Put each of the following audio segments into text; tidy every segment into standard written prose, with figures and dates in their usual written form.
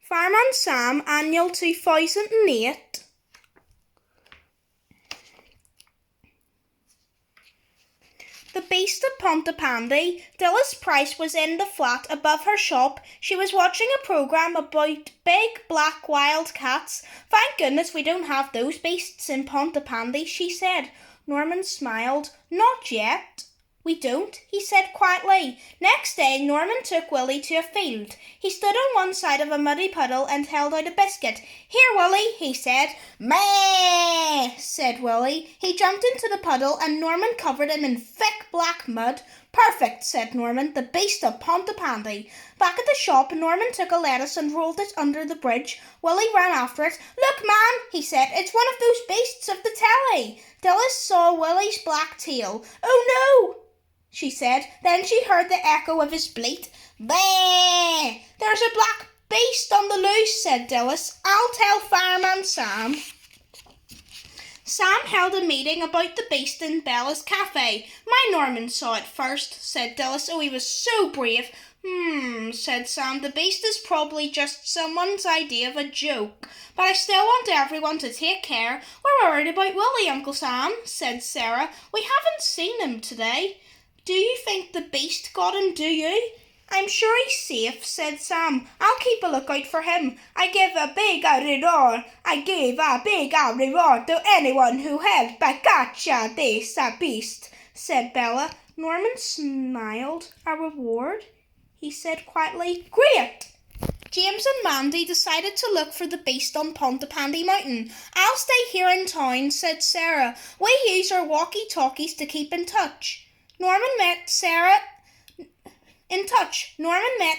Fireman Sam, Annual 2008. The Beast of Pontypandy. Dilys Price was in the flat above her shop. She was watching a programme about big black wild cats. Thank goodness we don't have those beasts in Pontypandy, she said. Norman smiled. Not yet. We don't, he said quietly. Next day, Norman took Willie to a field. He stood on one side of a muddy puddle and held out a biscuit. Here, Willie, he said. Meh, said Willie. He jumped into the puddle and Norman covered him in thick black mud. Perfect, said Norman, the Beast of Pontypandy. Back at the shop, Norman took a lettuce and rolled it under the bridge. Willie ran after it. Look, man, he said, it's one of those beasts of the telly. Dilys saw Willie's black tail. Oh, no, she said. Then she heard the echo of his bleat. Bah! There's a black beast on the loose, said Dilys. I'll tell Fireman Sam. Sam held a meeting about the beast in Bella's cafe. My Norman saw it first, said Dilys. Oh, he was so brave. Said Sam. The beast is probably just someone's idea of a joke. But I still want everyone to take care. We're worried about Willie, Uncle Sam, said Sarah. We haven't seen him today. Do you think the beast got him, do you? I'm sure he's safe, said Sam. I'll keep a lookout for him. I give a big reward to anyone who helped catch this beast, said Bella. Norman smiled. A reward? He said quietly. Great! James and Mandy decided to look for the beast on Pontypandy Mountain. I'll stay here in town, said Sarah. We use our walkie-talkies to keep in touch. Norman met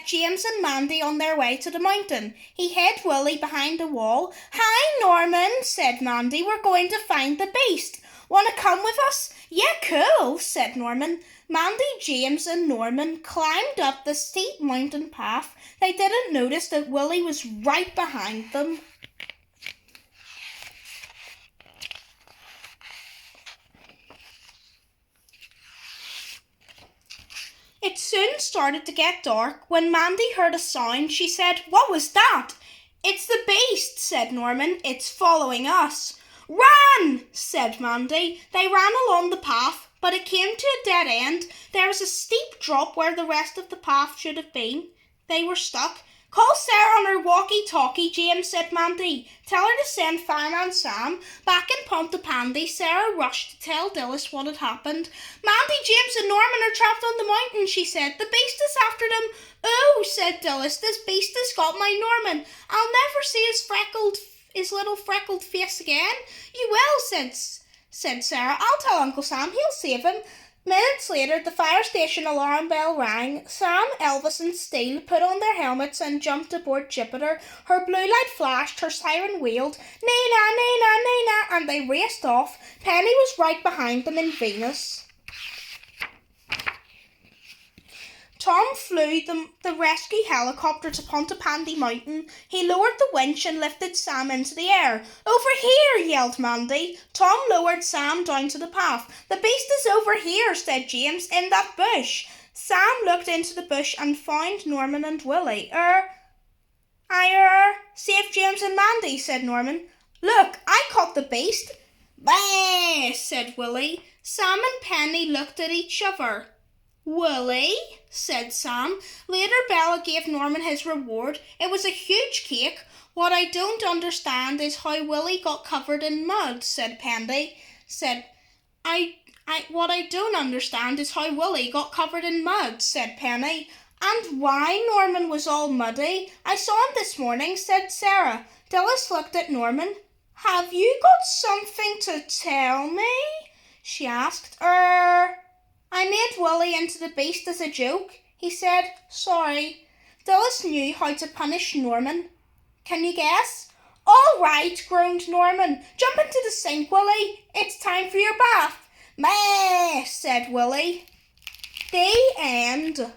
James and Mandy on their way to the mountain. He hid Willie behind a wall. Hi, Norman, said Mandy. We're going to find the beast. Want to come with us? Yeah, cool, said Norman. Mandy, James and Norman climbed up the steep mountain path. They didn't notice that Willie was right behind them. It soon started to get dark. When Mandy heard a sound, she said, What was that? It's the beast, said Norman. It's following us. Run, said Mandy. They ran along the path, but it came to a dead end. There was a steep drop where the rest of the path should have been. They were stuck. Call Sarah on her walkie-talkie, James, said Mandy. Tell her to send Fireman Sam. Back in Pontypandy, Sarah rushed to tell Dilys what had happened. Mandy, James and Norman are trapped on the mountain, she said. The beast is after them. Oh, said Dilys, this beast has got my Norman. I'll never see his little freckled face again. You will, said Sarah. I'll tell Uncle Sam. He'll save him. Minutes later, the fire station alarm bell rang. Sam, Elvis and Steele put on their helmets and jumped aboard Jupiter. Her blue light flashed, her siren wailed, Nina, Nina, Nina, and they raced off. Penny was right behind them in Venus. Tom flew the rescue helicopter to Pontypandy Mountain. He lowered the winch and lifted Sam into the air. Over here, yelled Mandy. Tom lowered Sam down to the path. The beast is over here, said James, in that bush. Sam looked into the bush and found Norman and Willie. Save James and Mandy, said Norman. Look, I caught the beast. Bah, said Willie. Sam and Penny looked at each other. Willie, said Sam. Later Bella gave Norman his reward. It was a huge cake. What I don't understand is how Willie got covered in mud, said Penny. What I don't understand is how Willie got covered in mud, said Penny. And why Norman was all muddy. I saw him this morning, said Sarah. Dilys looked at Norman. Have you got something to tell me? She asked. I made Willie into the beast as a joke, he said. Sorry. Dilys knew how to punish Norman. Can you guess? All right, groaned Norman. Jump into the sink, Willie. It's time for your bath. Meh, said Willie. The end.